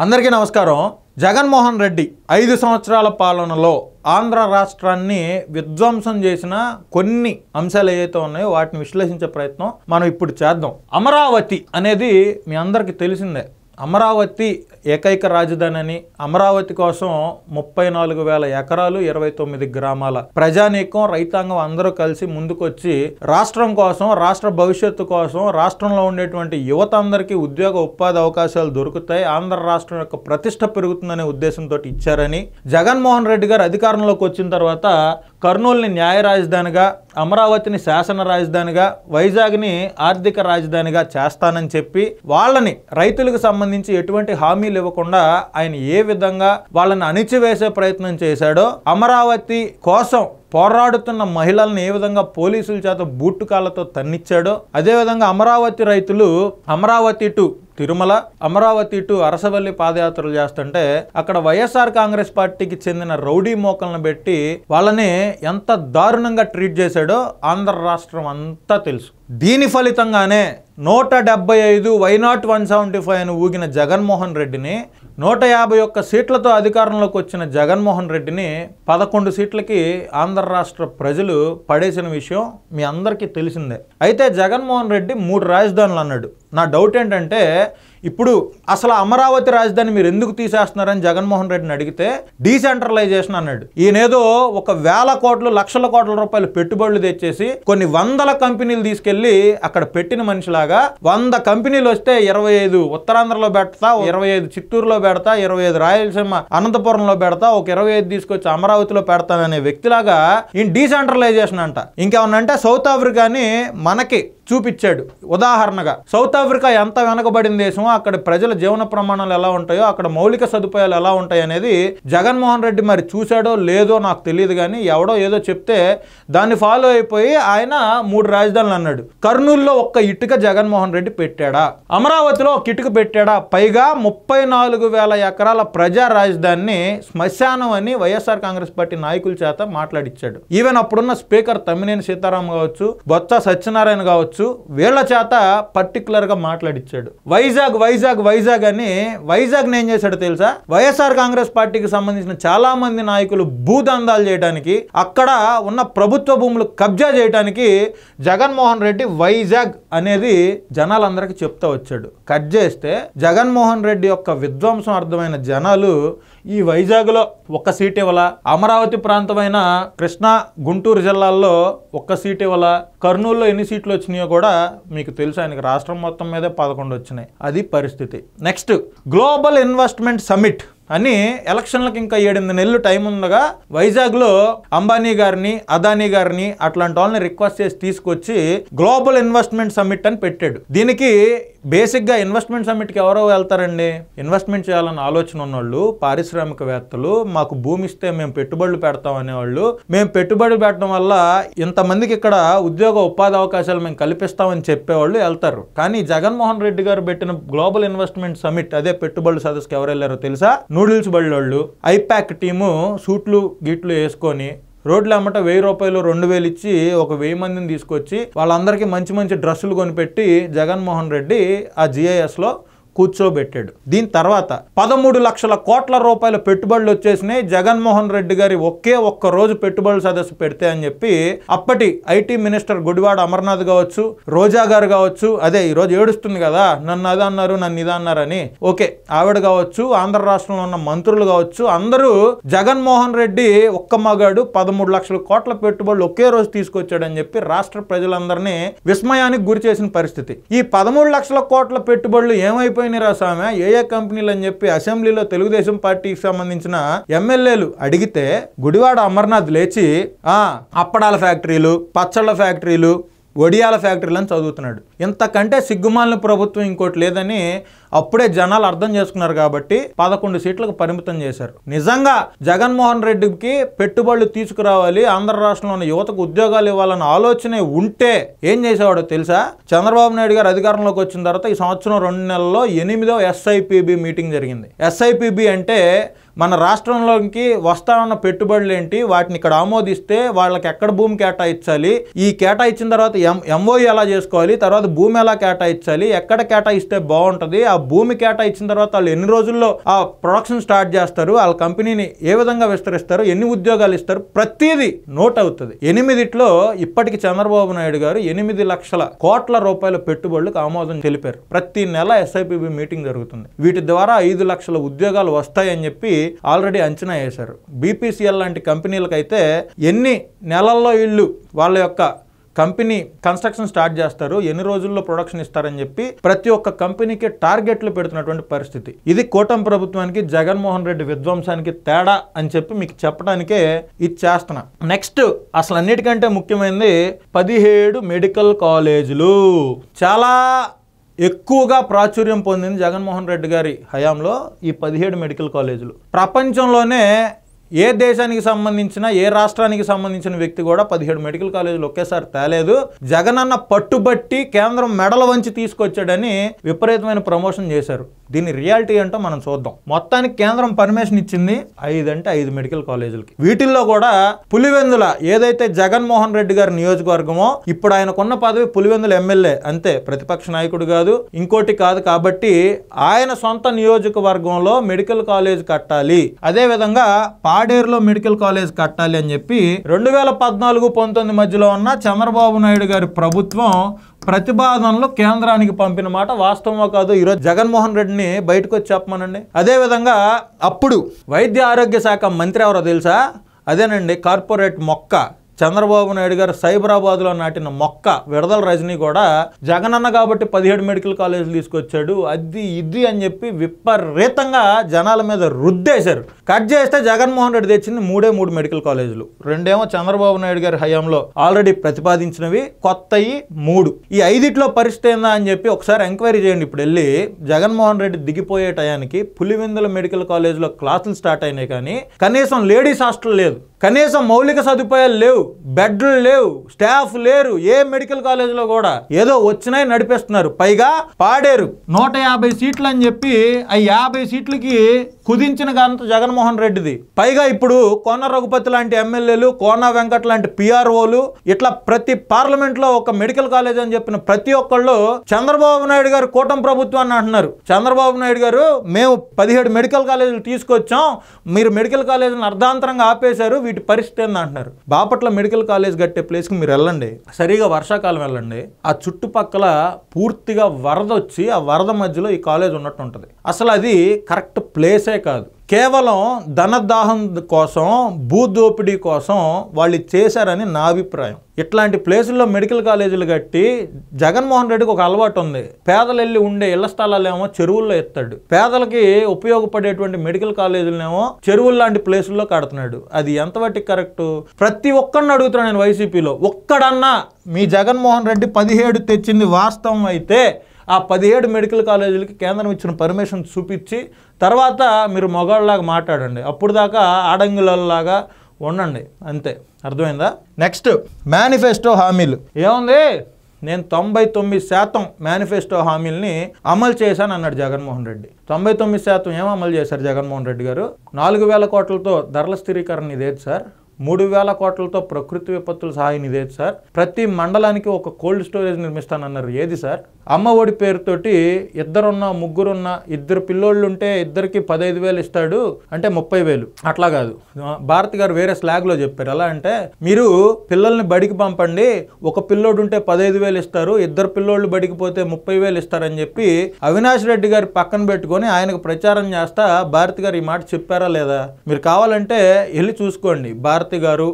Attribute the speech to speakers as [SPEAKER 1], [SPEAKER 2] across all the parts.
[SPEAKER 1] అందరికీ నమస్కారం. జగన్మోహన్ రెడ్డి 5 సంవత్సరాల పాలనలో ఆంధ్ర రాష్ట్రాన్ని విధ్వంసం చేసిన కొన్ని అంశాలు ఏవైతే ఉన్నాయో వాటిని విశ్లేషించే ప్రయత్నం మనం ఇప్పుడు చేద్దాం. అమరావతి అనేది మీ అందరికీ తెలిసిందే. అమరావతి ఏకైక రాజధాని అని, అమరావతి కోసం 34,000 ఎకరాలు 29 గ్రామాల ప్రజానీకం రైతాంగం అందరూ కలిసి ముందుకొచ్చి రాష్ట్రం కోసం, రాష్ట్ర భవిష్యత్తు కోసం, రాష్ట్రంలో ఉండేటువంటి యువత అందరికీ ఉద్యోగ ఉపాధి అవకాశాలు దొరుకుతాయి, ఆంధ్ర రాష్ట్రం యొక్క ప్రతిష్ట పెరుగుతుందనే ఉద్దేశంతో ఇచ్చారని, జగన్మోహన్ రెడ్డి గారు అధికారంలోకి వచ్చిన తర్వాత కర్నూలుని న్యాయ రాజధానిగా, అమరావతిని శాసన రాజధానిగా, వైజాగ్ని ఆర్థిక రాజధానిగా చేస్తానని చెప్పి వాళ్ళని రైతులకు సంబంధించి ఎటువంటి హామీలు ఇవ్వకుండా ఆయన ఏ విధంగా వాళ్ళని అణిచివేసే ప్రయత్నం చేశాడో, అమరావతి కోసం పోరాడుతున్న మహిళలను ఏ విధంగా పోలీసుల చేత బూట్టు కాళ్ళతో తన్నిచ్చాడో, అదేవిధంగా అమరావతి రైతులు అమరావతి టు తిరుమల, అమరావతి టు అరసవల్లి పాదయాత్రలు చేస్తుంటే అక్కడ వైఎస్ఆర్ కాంగ్రెస్ పార్టీకి చెందిన రౌడీ మోకలను పెట్టి వాళ్ళని ఎంత దారుణంగా ట్రీట్ చేశాడో ఆంధ్ర రాష్ట్రం అంతా తెలుసు. దీని ఫలితంగానే 175 వైనాట్ 175 అని ఊగిన జగన్మోహన్ రెడ్డిని, 151 సీట్లతో అధికారంలోకి వచ్చిన జగన్మోహన్ రెడ్డిని 11 సీట్లకి ఆంధ్ర రాష్ట్ర ప్రజలు పడేసిన విషయం మీ అందరికీ తెలిసిందే. అయితే జగన్మోహన్ రెడ్డి 3 రాజధానులు అన్నాడు. నా డౌట్ ఏంటంటే, ఇప్పుడు అసలు అమరావతి రాజధాని మీరు ఎందుకు తీసేస్తున్నారని జగన్మోహన్ రెడ్డిని అడిగితే డీసెంట్రలైజేషన్ అన్నాడు. ఈయనేదో 1,000 కోట్లు, లక్షల కోట్ల రూపాయలు పెట్టుబడులు తెచ్చేసి కొన్ని వందల కంపెనీలు తీసుకెళ్లి అక్కడ పెట్టిన మనిషిలాగా 100 కంపెనీలు వస్తే 25 ఉత్తరాంధ్రలో పెడతా, 25 చిత్తూరులో పెడతా, 25 రాయలసీమ అనంతపురంలో పెడతా, ఒక 25 తీసుకొచ్చి అమరావతిలో పెడతాననే వ్యక్తిలాగా ఈయన డీసెంట్రలైజేషన్ అంట. ఇంకేమన్నంటే సౌత్ ఆఫ్రికాని మనకి చూపించాడు ఉదాహరణగా. సౌత్ ఆఫ్రికా ఎంత వెనకబడిన దేశమో, అక్కడ ప్రజల జీవన ప్రమాణాలు ఎలా ఉంటాయో, అక్కడ మౌలిక సదుపాయాలు ఎలా ఉంటాయి అనేది జగన్మోహన్ రెడ్డి మరి చూశాడో లేదో నాకు తెలియదు, కానీ ఎవడో ఏదో చెప్తే దాన్ని ఫాలో అయిపోయి ఆయన 3 రాజధానులు అన్నాడు. కర్నూలులో ఒక్క ఇటుక జగన్మోహన్ రెడ్డి పెట్టాడా? అమరావతిలో ఒక ఇటుక పెట్టాడా? పైగా 34,000 ఎకరాల ప్రజా రాజధానిని శ్మశానం అని వైఎస్ఆర్ కాంగ్రెస్ పార్టీ నాయకుల చేత మాట్లాడిచ్చాడు. ఈవెన్ అప్పుడున్న స్పీకర్ తమ్మినేని సీతారాం కావచ్చు, బొత్స సత్యనారాయణ కావచ్చు, వీళ్ళ చేత పర్టికులర్ గా మాట్లాడిచ్చాడు. వైజాగ్ వైజాగ్ వైజాగ్ అని వైజాగ్ ఏం చేశాడు తెలుసా? వైఎస్ఆర్ కాంగ్రెస్ పార్టీకి సంబంధించిన చాలా మంది నాయకులు భూదందాలు చేయడానికి, అక్కడ ఉన్న ప్రభుత్వ భూములు కబ్జా చేయడానికి జగన్మోహన్ రెడ్డి వైజాగ్ అనేది జనాలందరికీ చెప్తా వచ్చాడు. కట్ చేస్తే జగన్మోహన్ రెడ్డి యొక్క విధ్వంసం అర్థమైన జనాలు ఈ వైజాగ్లో 1 సీట్ ఇవ్వాల, అమరావతి ప్రాంతమైన కృష్ణా గుంటూరు జిల్లాల్లో 1 సీట్ ఇవ్వాల, కర్నూలులో ఎన్ని సీట్లు వచ్చినాయో కూడా మీకు తెలుసు. ఆయనకి రాష్ట్రం మొత్తం మీదే 11 వచ్చినాయి. అది పరిస్థితి. నెక్స్ట్, గ్లోబల్ ఇన్వెస్ట్మెంట్ సమిట్ అని ఎలక్షన్లకు ఇంకా 8 నెలలు టైం ఉండగా వైజాగ్లో అంబానీ గారిని, అదానీ గారిని అట్లాంటి వాళ్ళని రిక్వెస్ట్ చేసి తీసుకొచ్చి గ్లోబల్ ఇన్వెస్ట్మెంట్ సమిట్ అని పెట్టాడు. దీనికి బేసిక్గా ఇన్వెస్ట్మెంట్ సమిట్కి ఎవరో వెళ్తారండి? ఇన్వెస్ట్మెంట్ చేయాలన్న ఆలోచన ఉన్నవాళ్ళు, పారిశ్రామికవేత్తలు, మాకు భూమి ఇస్తే మేము పెట్టుబడులు పెడతాం అనేవాళ్ళు, మేము పెట్టుబడి పెట్టడం వల్ల ఇంతమందికి ఇక్కడ ఉద్యోగ ఉపాధి అవకాశాలు మేము కల్పిస్తామని చెప్పేవాళ్ళు వెళ్తారు. కానీ జగన్మోహన్ రెడ్డి గారు పెట్టిన గ్లోబల్ ఇన్వెస్ట్మెంట్ సమిట్, అదే పెట్టుబడుల సదస్సుకి ఎవరు వెళ్ళారో తెలుసా? నూడిల్స్ బళ్ళోళ్ళు, ఐపాక్ టీము సూట్లు గిట్లు వేసుకొని రోడ్లు అమ్మట 1,000 రూపాయలు 2,000 ఇచ్చి 1,000 మందిని తీసుకొచ్చి వాళ్ళందరికీ మంచి మంచి డ్రెస్సులు కొనిపెట్టి జగన్మోహన్ రెడ్డి ఆ GISలో కూర్చోబెట్టాడు. దీని తర్వాత 13 లక్షల కోట్ల రూపాయల పెట్టుబడులు వచ్చేసినాయి జగన్మోహన్ రెడ్డి గారి ఒక్క రోజు పెట్టుబడుల సదస్సు పెడితే అని చెప్పి అప్పటి IT మినిస్టర్ గుడివాడ అమర్నాథ్ కావచ్చు, రోజా గారు కావచ్చు, అదే ఈరోజు ఏడుస్తుంది కదా, నన్ను అది అన్నారు, నన్ను ఇది అన్నారని, ఓకే ఆవిడ కావచ్చు, ఆంధ్ర రాష్ట్రంలో ఉన్న మంత్రులు కావచ్చు, అందరూ జగన్మోహన్ రెడ్డి ఒక్క మగాడు 13 లక్షల కోట్ల పెట్టుబడులు ఒకే రోజు తీసుకొచ్చాడని చెప్పి రాష్ట్ర ప్రజలందరినీ విస్మయానికి గురి చేసిన పరిస్థితి. ఈ 13 లక్షల కోట్ల పెట్టుబడులు ఏమైపోయి రాసామె ఏ కంపెనీలు అని చెప్పి అసెంబ్లీలో తెలుగుదేశం పార్టీకి సంబంధించిన ఎమ్మెల్యేలు అడిగితే గుడివాడ అమర్నాథ్ లేచి అప్పడాల ఫ్యాక్టరీలు, పచ్చళ్ళ ఫ్యాక్టరీలు, వడియాల ఫ్యాక్టరీలను చదువుతున్నాడు. ఇంతకంటే సిగ్గుమాలిన ప్రభుత్వం ఇంకోటి లేదని అప్పుడే జనాలు అర్థం చేసుకున్నారు కాబట్టి 11 సీట్లకు పరిమితం చేశారు. నిజంగా జగన్మోహన్ రెడ్డికి పెట్టుబడులు తీసుకురావాలి, ఆంధ్ర రాష్ట్రంలో ఉన్న యువతకు ఉద్యోగాలు ఇవ్వాలన్న ఆలోచన ఉంటే ఏం చేసేవాడో తెలుసా? చంద్రబాబు నాయుడు గారు అధికారంలోకి వచ్చిన తర్వాత ఈ సంవత్సరం 2 నెలల్లో 8వ SIPB మీటింగ్ జరిగింది. SIPB అంటే మన రాష్ట్రంలోకి వస్తా ఉన్న పెట్టుబడులు ఏంటి, వాటిని ఇక్కడ ఆమోదిస్తే వాళ్ళకి ఎక్కడ భూమి కేటాయించాలి, ఈ కేటాయించిన తర్వాత MOU ఎలా చేసుకోవాలి, తర్వాత భూమి ఎలా కేటాయించాలి, ఎక్కడ కేటాయిస్తే బాగుంటుంది, ఆ భూమి కేటాయించిన తర్వాత వాళ్ళు ఎన్ని రోజుల్లో ఆ ప్రొడక్షన్ స్టార్ట్ చేస్తారు, వాళ్ళ కంపెనీని ఏ విధంగా విస్తరిస్తారు, ఎన్ని ఉద్యోగాలు ఇస్తారు, ప్రతిదీ నోట్ అవుతుంది. 8లో ఇప్పటికి చంద్రబాబు నాయుడు గారు 8 లక్షల కోట్ల రూపాయల పెట్టుబడులకు ఆమోదం తెలిపారు. ప్రతి నెల SIPB మీటింగ్ జరుగుతుంది. వీటి ద్వారా 5 లక్షల ఉద్యోగాలు వస్తాయని చెప్పి ఆల్రెడీ అంచనా వేశారు. BPCL లాంటి కంపెనీలకైతే ఎన్ని నెలల్లో వీళ్ళు వాళ్ళ యొక్క కంపెనీ కన్స్ట్రక్షన్ స్టార్ట్ చేస్తారు, ఎన్ని రోజుల్లో ప్రొడక్షన్ ఇస్తారని చెప్పి ప్రతి ఒక్క కంపెనీకి టార్గెట్లు పెడుతున్నటువంటి పరిస్థితి. ఇది కూటమి ప్రభుత్వానికి జగన్మోహన్ రెడ్డి విధ్వంసానికి తేడా అని చెప్పి మీకు చెప్పడానికే ఇది చేస్తున్నా. నెక్స్ట్ అసలు అన్నిటికంటే ముఖ్యమైనది 17 మెడికల్ కాలేజీలు. చాలా ఎక్కువగా ప్రాచుర్యం పొందింది జగన్మోహన్ రెడ్డి గారి హయాంలో ఈ 17 మెడికల్ కాలేజీలు. ప్రపంచంలోనే ఏ దేశానికి సంబంధించిన ఏ రాష్ట్రానికి సంబంధించిన వ్యక్తి కూడా 17 మెడికల్ కాలేజీలు ఒకేసారి తేలేదు. జగనన్న పట్టుబట్టి కేంద్రం మెడల వంచి తీసుకొచ్చాడని విపరీతమైన ప్రమోషన్ చేశారు. దీని రియాలిటీ ఏంటో మనం చూద్దాం. మొత్తానికి కేంద్రం పర్మిషన్ ఇచ్చింది 5 మెడికల్ కాలేజీలకి. వీటిల్లో కూడా పులివెందుల ఏదైతే జగన్మోహన్ రెడ్డి గారి నియోజకవర్గమో, ఇప్పుడు ఆయనకున్న పదవి పులివెందుల ఎమ్మెల్యే అంతే, ప్రతిపక్ష నాయకుడు కాదు, ఇంకోటి కాదు. కాబట్టి ఆయన సొంత నియోజకవర్గంలో మెడికల్ కాలేజ్ కట్టాలి, అదేవిధంగా పాడేరులో మెడికల్ కాలేజ్ కట్టాలి అని చెప్పి 2014-19 మధ్యలో ఉన్న చంద్రబాబు నాయుడు గారి ప్రభుత్వం ప్రతిపాదనలు కేంద్రానికి పంపిన మాట వాస్తవమో కాదు ఈరోజు జగన్మోహన్ రెడ్డిని బయటకు వచ్చి చెప్పమనండి. అదేవిధంగా అప్పుడు వైద్య ఆరోగ్య శాఖ మంత్రి ఎవరో తెలుసా? అదేనండి, కార్పొరేట్ మొక్క చంద్రబాబు నాయుడు గారు సైబరాబాద్లో నాటిన మొక్క విడదల రజనీ కూడా జగనన్న కాబట్టి 17 మెడికల్ కాలేజీలు తీసుకొచ్చాడు, అది ఇది అని చెప్పి విపరీతంగా జనాల మీద రుద్దేశారు. కట్ చేస్తే జగన్మోహన్ రెడ్డి తెచ్చింది 3 మెడికల్ కాలేజీలు. 2 చంద్రబాబు నాయుడు గారి హయాంలో ఆల్రెడీ ప్రతిపాదించినవి, కొత్తవి 3. ఈ 5లో పరిస్థితి ఏందా అని చెప్పి ఒకసారి ఎంక్వైరీ చేయండి. ఇప్పుడు వెళ్ళి జగన్మోహన్ రెడ్డి దిగిపోయే టయానికి పులివెందుల మెడికల్ కాలేజీలో క్లాసులు స్టార్ట్ అయినాయి, కానీ కనీసం లేడీస్ హాస్టల్ లేదు, కనీసం మౌలిక సదుపాయాలు లేవు, బెడ్లు లేవు, స్టాఫ్ లేరు. ఏ మెడికల్ కాలేజీలో కూడా ఏదో వచ్చినాయి నడిపిస్తున్నారు. పైగా పాడేరు 150 సీట్లు అని చెప్పి ఆ 50 సీట్లకి కుదించిన ఘనత జగన్మోహన్ రెడ్డిది. పైగా ఇప్పుడు కోన రఘుపతి లాంటి ఎమ్మెల్యేలు, కోన వెంకట్ లాంటి PROలు, ఇట్లా ప్రతి పార్లమెంట్లో ఒక మెడికల్ కాలేజ్ అని చెప్పిన ప్రతి ఒక్కళ్ళు చంద్రబాబు నాయుడు గారు కూటమి ప్రభుత్వాన్ని అంటున్నారు. చంద్రబాబు నాయుడు గారు మేము 17 మెడికల్ కాలేజీలు తీసుకొచ్చాం, మీరు మెడికల్ కాలేజీలను అర్ధాంతరంగా ఆపేశారు, వీటి పరిస్థితి ఏంది అంటున్నారు. బాపట్ల మెడికల్ కాలేజ్ కట్టే ప్లేస్కి మీరు వెళ్ళండి, సరిగా వర్షాకాలం వెళ్ళండి, ఆ చుట్టుపక్కల పూర్తిగా వరద వచ్చి ఆ వరద మధ్యలో ఈ కాలేజ్ ఉన్నట్టు ఉంటుంది. అసలు అది కరెక్ట్ ప్లేసే కాదు. కేవలం ధనదాహం కోసం, భూదోపిడీ కోసం వాళ్ళు చేశారని నా అభిప్రాయం. ఇట్లాంటి ప్లేసుల్లో మెడికల్ కాలేజీలు కట్టి జగన్మోహన్ రెడ్డికి ఒక అలవాటు ఉంది. పేదలు వెళ్ళి ఉండే ఇళ్ల స్థలాలేమో చెరువుల్లో ఎత్తాడు, పేదలకి ఉపయోగపడేటువంటి మెడికల్ కాలేజీలనేమో చెరువులు లాంటి ప్లేసుల్లో కడుతున్నాడు. అది ఎంతవరకు కరెక్ట్? ప్రతి ఒక్కరిని అడుగుతున్నాను నేను, వైసీపీలో ఒక్కడన్నా మీ జగన్మోహన్ రెడ్డి 17 తెచ్చింది వాస్తవం అయితే ఆ 17 మెడికల్ కాలేజీలకి కేంద్రం ఇచ్చిన పర్మిషన్ చూపించి తర్వాత మీరు మగవాళ్ళలాగా మాట్లాడండి. అప్పుడు దాకా ఆడంగులలాగా ఉండండి, అంతే. అర్థమైందా? నెక్స్ట్ మేనిఫెస్టో హామీలు ఏముంది? నేను 99% మేనిఫెస్టో హామీలని అమలు చేశాను అన్నాడు జగన్మోహన్ రెడ్డి. 99% ఏం అమలు చేశారు జగన్మోహన్ రెడ్డి గారు? 4000 కోట్లతో ధరల స్థిరీకరణ ఇదేది సార్? 3000 కోట్లతో ప్రకృతి విపత్తుల సహాయం ఇదేది సార్? ప్రతి మండలానికి ఒక కోల్డ్ స్టోరేజ్ నిర్మిస్తానన్నారు, ఏది సార్? అమ్మ ఒడి పేరుతోటి ఇద్దరున్నా ముగ్గురున్నా, 2 పిల్లోళ్ళు ఉంటే ఇద్దరికి 15,000 ఇస్తాడు అంటే 30,000. అట్లా కాదు, భారతి గారు వేరే స్లాగ్లో చెప్పారు. ఎలా అంటే, మీరు పిల్లల్ని బడికి పంపండి, ఒక పిల్లోడు ఉంటే 15,000 ఇస్తారు, 2 పిల్లోళ్ళు బడికి పోతే 30,000 ఇస్తారని చెప్పి అవినాష్ రెడ్డి గారి పక్కన పెట్టుకొని ఆయనకు ప్రచారం చేస్తా భారతి గారు ఈ మాట చెప్పారా లేదా? మీరు కావాలంటే వెళ్ళి చూసుకోండి, భారతి గారు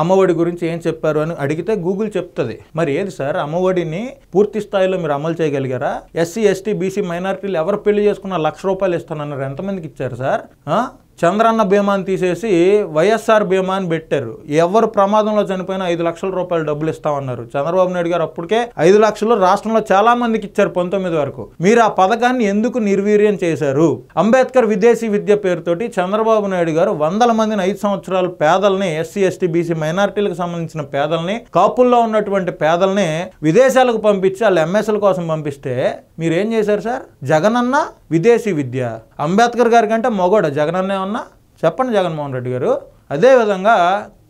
[SPEAKER 1] అమ్మఒడి గురించి ఏం చెప్పారు అని అడిగితే గూగుల్ చెప్తుంది. మరి ఏది సార్, అమ్మఒడిని పూర్తి స్థాయిలో మీరు అమలు చేయగలిగారా? SC, ST, BC మైనారిటీలు ఎవరు పెళ్లి చేసుకున్న 1,00,000 రూపాయలు ఇస్తానన్నారు, ఎంతమందికి ఇచ్చారు సార్? చంద్రన్న బీమాని తీసేసి వైఎస్ఆర్ బీమాని పెట్టారు. ఎవరు ప్రమాదంలో చనిపోయినా 5 లక్షల రూపాయలు డబ్బులు ఇస్తామన్నారు. చంద్రబాబు నాయుడు గారు అప్పటికే 5 లక్షలు రాష్ట్రంలో చాలా మందికి ఇచ్చారు 19 వరకు. మీరు ఆ పథకాన్ని ఎందుకు నిర్వీర్యం చేశారు? అంబేద్కర్ విదేశీ విద్య పేరుతోటి చంద్రబాబు నాయుడు గారు 100 మందిని 5 సంవత్సరాలు పేదల్ని, SC, ST, BC మైనారిటీలకు సంబంధించిన పేదల్ని, కాపుల్లో ఉన్నటువంటి పేదల్ని విదేశాలకు పంపించి వాళ్ళ MSల కోసం పంపిస్తే మీరేం చేశారు సార్? జగనన్న విదేశీ విద్య. అంబేద్కర్ గారి కంటే మొగోడ జగనన్నే ఉన్నా? చెప్పండి జగన్మోహన్ రెడ్డి గారు. అదేవిధంగా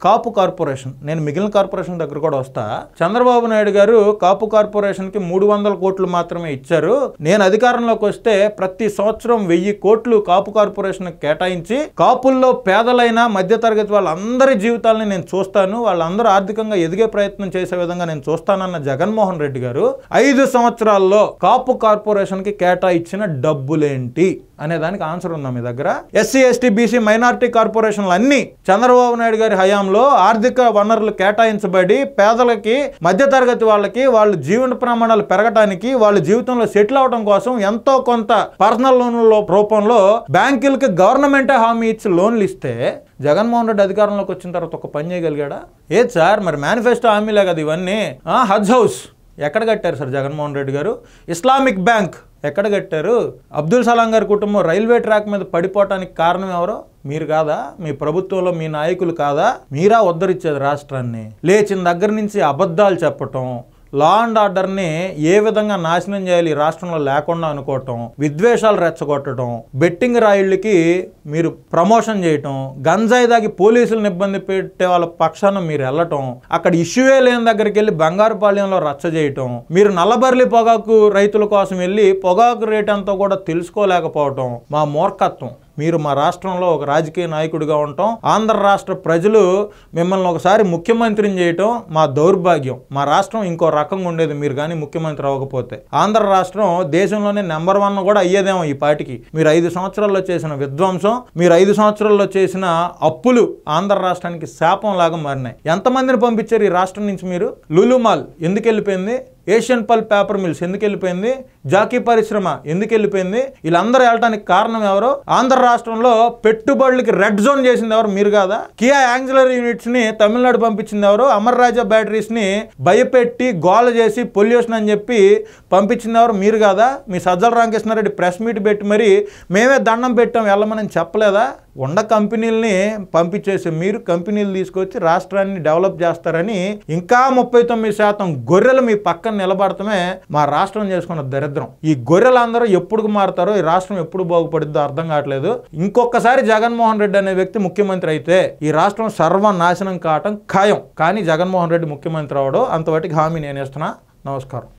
[SPEAKER 1] కాపు కార్పొరేషన్, నేను మిగిలిన కార్పొరేషన్ దగ్గర కూడా వస్తా. చంద్రబాబు నాయుడు గారు కాపు కార్పొరేషన్కి 300 కోట్లు మాత్రమే ఇచ్చారు. నేను అధికారంలోకి వస్తే ప్రతి సంవత్సరం 1000 కోట్లు కాపు కార్పొరేషన్ కేటాయించి కాపుల్లో పేదలైన మధ్యతరగతి వాళ్ళందరి జీవితాలని నేను చూస్తాను, వాళ్ళందరూ ఆర్థికంగా ఎదిగే ప్రయత్నం చేసే విధంగా నేను చూస్తానన్న జగన్మోహన్ రెడ్డి గారు 5 సంవత్సరాల్లో కాపు కార్పొరేషన్కి కేటాయించిన డబ్బులేంటి అనే దానికి ఆన్సర్ ఉందా మీ దగ్గర? ఎస్సీ ఎస్టీ బీసీ మైనారిటీ కార్పొరేషన్లు అన్ని చంద్రబాబు నాయుడు గారి హయాంలో ఆర్థిక వనరులు కేటాయించబడి పేదలకి మధ్యతరగతి వాళ్ళకి వాళ్ళ జీవన ప్రమాణాలు పెరగడానికి వాళ్ళ జీవితంలో సెటిల్ అవడం కోసం ఎంతో కొంత పర్సనల్ లోన్ల రూపంలో బ్యాంకులకి గవర్నమెంటే హామీ ఇచ్చి లోన్లు ఇస్తే జగన్మోహన్ రెడ్డి అధికారంలోకి వచ్చిన తర్వాత ఒక పని చేయగలిగాడా? ఏది సార్, మరి మేనిఫెస్టో హామీలే కదా ఇవన్నీ. హజ్ హౌస్ ఎక్కడ కట్టారు సార్ జగన్మోహన్ రెడ్డి గారు? ఇస్లామిక్ బ్యాంక్ ఎక్కడ కట్టారు? అబ్దుల్ సలాం గారి కుటుంబం రైల్వే ట్రాక్ మీద పడిపోవటానికి కారణం ఎవరో? మీరు కాదా? మీ ప్రభుత్వంలో మీ నాయకులు కాదా? మీరా ఉద్ధరించేది రాష్ట్రాన్ని? లేచిన దగ్గర నుంచి అబద్ధాలు చెప్పటం, లా అండ్ ఆర్డర్ని ఏ విధంగా నాశనం చేయాలి ఈ రాష్ట్రంలో లేకుండా అనుకోవటం, విద్వేషాలు రెచ్చగొట్టడం, బెట్టింగ్ రాయిళ్ళకి మీరు ప్రమోషన్ చేయటం, గంజాయి దాగి పోలీసులను ఇబ్బంది పెట్టే వాళ్ళ పక్షాన మీరు వెళ్ళటం, అక్కడ ఇష్యూవే లేని దగ్గరికి వెళ్ళి బంగారుపాళ్యంలో రచ్చ చేయటం, మీరు నల్లబర్లి పొగాకు రైతుల కోసం వెళ్ళి పొగాకు రేట్ అంతా కూడా తెలుసుకోలేకపోవటం మా మూర్ఖత్వం. మీరు మా రాష్ట్రంలో ఒక రాజకీయ నాయకుడిగా ఉండటం, ఆంధ్ర రాష్ట్ర ప్రజలు మిమ్మల్ని ఒకసారి ముఖ్యమంత్రిని చేయటం మా దౌర్భాగ్యం. మా రాష్ట్రం ఇంకో రకంగా ఉండేది మీరు కానీ ముఖ్యమంత్రి అవ్వకపోతే. ఆంధ్ర రాష్ట్రం దేశంలోనే నెంబర్ 1 కూడా అయ్యేదేమో ఈ పాటికి. మీరు 5 సంవత్సరాల్లో చేసిన విధ్వంసం, మీరు 5 సంవత్సరాల్లో చేసిన అప్పులు ఆంధ్ర రాష్ట్రానికి శాపం లాగా మారినాయి. ఎంతమందిని పంపించారు ఈ రాష్ట్రం నుంచి మీరు? లులు మాల్ ఎందుకు వెళ్ళిపోయింది? ఏషియన్ పల్ప్ పేపర్ మిల్స్ ఎందుకు వెళ్ళిపోయింది? జాకీ పరిశ్రమ ఎందుకు వెళ్ళిపోయింది? వీళ్ళందరూ వెళ్ళటానికి కారణం ఎవరు? ఆంధ్ర రాష్ట్రంలో పెట్టుబడులకి రెడ్ జోన్ చేసింది ఎవరు? మీరు కాదా? కియా యాంగ్జిలరీ యూనిట్స్ ని తమిళనాడు పంపించింది ఎవరు? అమర్ రాజా బ్యాటరీస్ ని భయపెట్టి గోల చేసి పొల్యూషన్ అని చెప్పి పంపించింది ఎవరు? మీరు కాదా? మీ సజ్జల రామకృష్ణారెడ్డి ప్రెస్ మీట్ పెట్టి మరి మేమే దండం పెట్టాం వెళ్ళమని చెప్పలేదా? ఉన్న కంపెనీలని పంపించేసి మీరు కంపెనీలు తీసుకొచ్చి రాష్ట్రాన్ని డెవలప్ చేస్తారని ఇంకా 39% గొర్రెలు మీ పక్కన నిలబడటమే మా రాష్ట్రం చేసుకున్న దరిద్రం. ఈ గొర్రెలందరూ ఎప్పుడు మారుతారో, ఈ రాష్ట్రం ఎప్పుడు బాగుపడుద్దో అర్థం కావట్లేదు. ఇంకొకసారి జగన్మోహన్ రెడ్డి అనే వ్యక్తి ముఖ్యమంత్రి అయితే ఈ రాష్ట్రం సర్వనాశనం కావటం ఖాయం. కానీ జగన్మోహన్ రెడ్డి ముఖ్యమంత్రి అవడం అంతవరకు హామీ నేను ఇస్తున్నా. నమస్కారం.